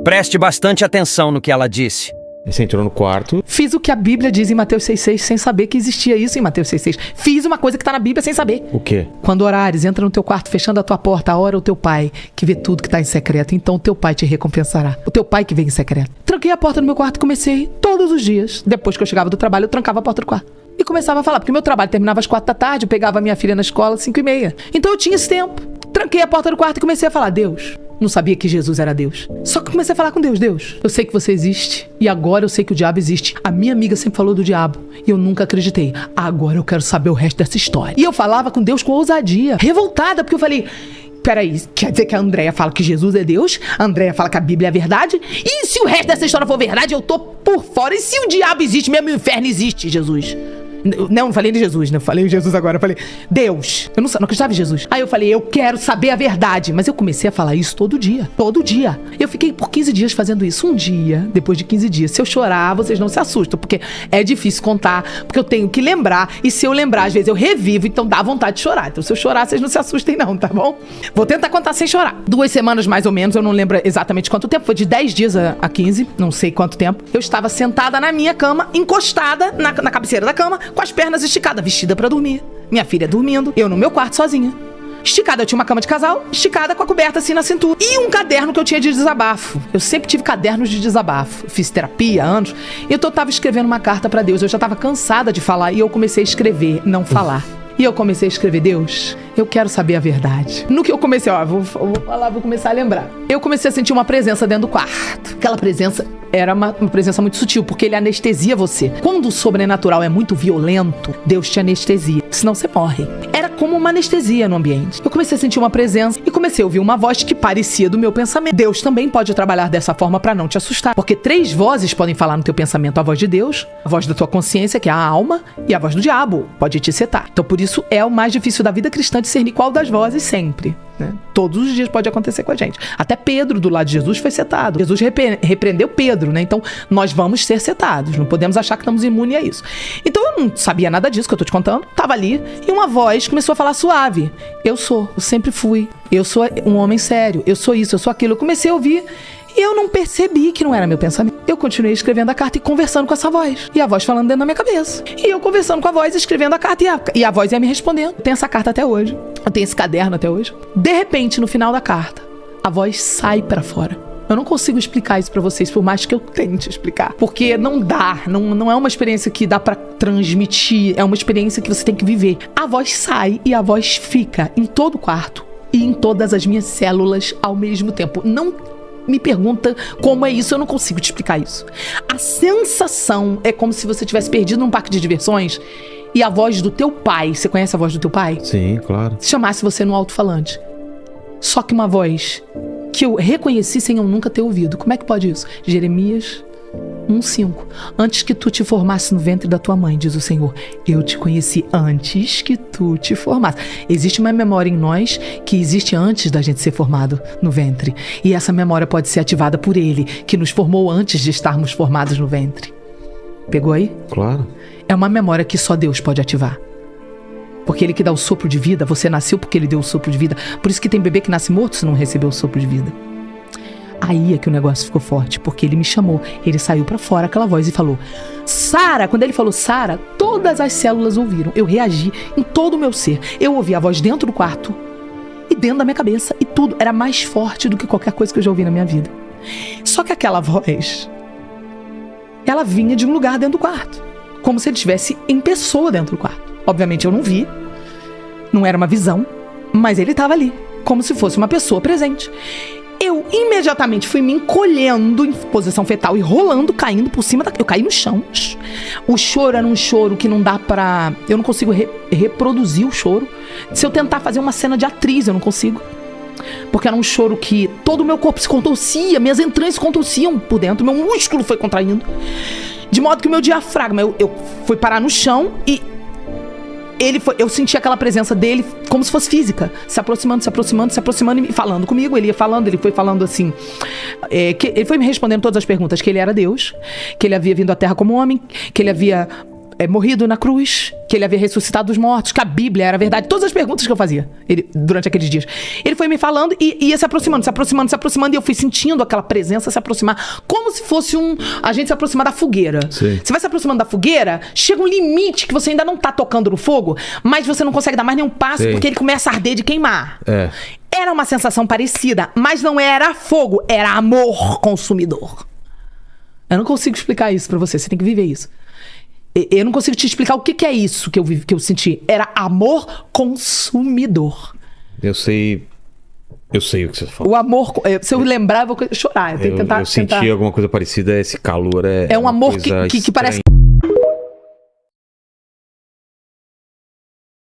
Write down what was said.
Preste bastante atenção no que ela disse. Você entrou no quarto. Fiz o que a Bíblia diz em Mateus 6,6, sem saber que existia isso em Mateus 6,6. Fiz uma coisa que tá na Bíblia sem saber. O quê? Quando orares, entra no teu quarto, fechando a tua porta, ora o teu pai, que vê tudo que tá em secreto. Então o teu pai te recompensará. O teu pai que vem em secreto. Tranquei a porta do meu quarto e comecei todos os dias. Depois que eu chegava do trabalho, eu trancava a porta do quarto. E começava a falar, porque meu trabalho terminava às 4 da tarde, eu pegava a minha filha na escola às 5:30. Então eu tinha esse tempo. Tranquei a porta do quarto e comecei a falar, Deus. Não sabia que Jesus era Deus. Só que comecei a falar com Deus. Deus, eu sei que você existe. E agora eu sei que o diabo existe. A minha amiga sempre falou do diabo. E eu nunca acreditei. Agora eu quero saber o resto dessa história. E eu falava com Deus com ousadia. Revoltada, porque eu falei... Peraí, quer dizer que a Andréia fala que Jesus é Deus? A Andréia fala que a Bíblia é verdade? E se o resto dessa história for verdade, eu tô por fora. E se o diabo existe, mesmo o inferno existe, Jesus? Não falei de Jesus, né? Eu falei em Jesus agora. Eu falei, Deus. Eu não acreditava em Jesus. Aí eu falei, eu quero saber a verdade. Mas eu comecei a falar isso todo dia. Todo dia. Eu fiquei por 15 dias fazendo isso. Um dia, depois de 15 dias. Se eu chorar, vocês não se assustam. Porque é difícil contar. Porque eu tenho que lembrar. E se eu lembrar, às vezes eu revivo. Então dá vontade de chorar. Então se eu chorar, vocês não se assustem não, tá bom? Vou tentar contar sem chorar. 2 semanas mais ou menos. Eu não lembro exatamente quanto tempo. Foi de 10 dias a 15. Não sei quanto tempo. Eu estava sentada na minha cama. Encostada na cabeceira da cama. Com as pernas esticadas, vestida pra dormir. Minha filha dormindo, eu no meu quarto sozinha. Esticada, eu tinha uma cama de casal, esticada com a coberta assim na cintura. E um caderno que eu tinha de desabafo. Eu sempre tive cadernos de desabafo. Fiz terapia há anos. E eu tava escrevendo uma carta pra Deus. Eu já tava cansada de falar e eu comecei a escrever, não falar. E eu comecei a escrever, Deus, eu quero saber a verdade. No que eu comecei, vou começar a lembrar. Eu comecei a sentir uma presença dentro do quarto. Aquela presença era uma presença muito sutil, porque ele anestesia você. Quando o sobrenatural é muito violento, Deus te anestesia, senão você morre. Era como uma anestesia no ambiente. Eu comecei a sentir uma presença e comecei a ouvir uma voz que parecia do meu pensamento. Deus também pode trabalhar dessa forma pra não te assustar, porque 3 vozes podem falar no teu pensamento: a voz de Deus, a voz da tua consciência, que é a alma, e a voz do diabo, pode te setar. Então por isso é o mais difícil da vida cristã discernir qual das vozes sempre, né? Todos os dias pode acontecer com a gente. Até Pedro, do lado de Jesus, foi setado. Jesus repreendeu Pedro, né? Então nós vamos ser setados. Não podemos achar que estamos imunes a isso. Então eu não sabia nada disso que eu tô te contando. Tava ali e uma voz começou a falar suave. Eu sempre fui. Eu sou um homem sério. Eu sou isso, eu sou aquilo. Eu comecei a ouvir e eu não percebi que não era meu pensamento. Eu continuei escrevendo a carta e conversando com essa voz. E a voz falando dentro da minha cabeça. E eu conversando com a voz, escrevendo a carta e a voz ia me respondendo. Eu tenho essa carta até hoje. Eu tenho esse caderno até hoje. De repente, no final da carta, a voz sai pra fora. Eu não consigo explicar isso pra vocês, por mais que eu tente explicar. Porque não dá, não é uma experiência que dá pra transmitir, é uma experiência que você tem que viver. A voz sai e a voz fica em todo o quarto e em todas as minhas células ao mesmo tempo. Não me pergunta como é isso, eu não consigo te explicar isso. A sensação é como se você tivesse perdido num parque de diversões e a voz do teu pai, você conhece a voz do teu pai? Sim, claro. Chamasse você no alto-falante. Só que uma voz que eu reconheci sem eu nunca ter ouvido. Como é que pode isso? Jeremias 1:5. Antes que tu te formasse no ventre da tua mãe, diz o Senhor, eu te conheci antes que tu te formasse. Existe uma memória em nós que existe antes da gente ser formado no ventre. E essa memória pode ser ativada por Ele, que nos formou antes de estarmos formados no ventre. Pegou aí? Claro. É uma memória que só Deus pode ativar. Porque Ele que dá o sopro de vida, você nasceu porque Ele deu o sopro de vida. Por isso que tem bebê que nasce morto se não recebeu o sopro de vida. Aí é que o negócio ficou forte, porque Ele me chamou, Ele saiu pra fora, aquela voz, e falou, Sara. Quando Ele falou Sara, todas as células ouviram. Eu reagi em todo o meu ser. Eu ouvi a voz dentro do quarto e dentro da minha cabeça, e tudo era mais forte do que qualquer coisa que eu já ouvi na minha vida. Só que aquela voz, ela vinha de um lugar dentro do quarto, como se Ele estivesse em pessoa dentro do quarto. Obviamente eu não vi, não era uma visão, mas Ele estava ali, como se fosse uma pessoa presente. Eu imediatamente fui me encolhendo em posição fetal e rolando, caindo por cima eu caí no chão. O choro era um choro que não dá pra... Eu não consigo reproduzir o choro. Se eu tentar fazer uma cena de atriz, eu não consigo. Porque era um choro que todo o meu corpo se contorcia, minhas entranhas se contorciam por dentro, meu músculo foi contraindo. De modo que o meu diafragma, eu fui parar no chão e... eu senti aquela presença dele como se fosse física, se aproximando e falando comigo. Ele foi falando assim, ele foi me respondendo todas as perguntas, que ele era Deus, que ele havia vindo à Terra como homem, que ele havia morrido na cruz, que ele havia ressuscitado dos mortos, que a Bíblia era verdade. Todas as perguntas que eu fazia durante aqueles dias. Ele foi me falando e ia se aproximando, e eu fui sentindo aquela presença se aproximar, como se fosse a gente se aproximar da fogueira. Sim. Você vai se aproximando da fogueira, chega um limite que você ainda não tá tocando no fogo, mas você não consegue dar mais nenhum passo, Sim. porque ele começa a arder de queimar. É. Era uma sensação parecida, mas não era fogo, era amor consumidor. Eu não consigo explicar isso pra você, você tem que viver isso. Eu não consigo te explicar o que é isso que eu senti. Era amor consumidor. Eu sei o que você fala. O amor, se eu lembrar, eu vou chorar. Eu tenho que tentar. Eu senti alguma coisa parecida, esse calor é um uma amor coisa que parece. estranha.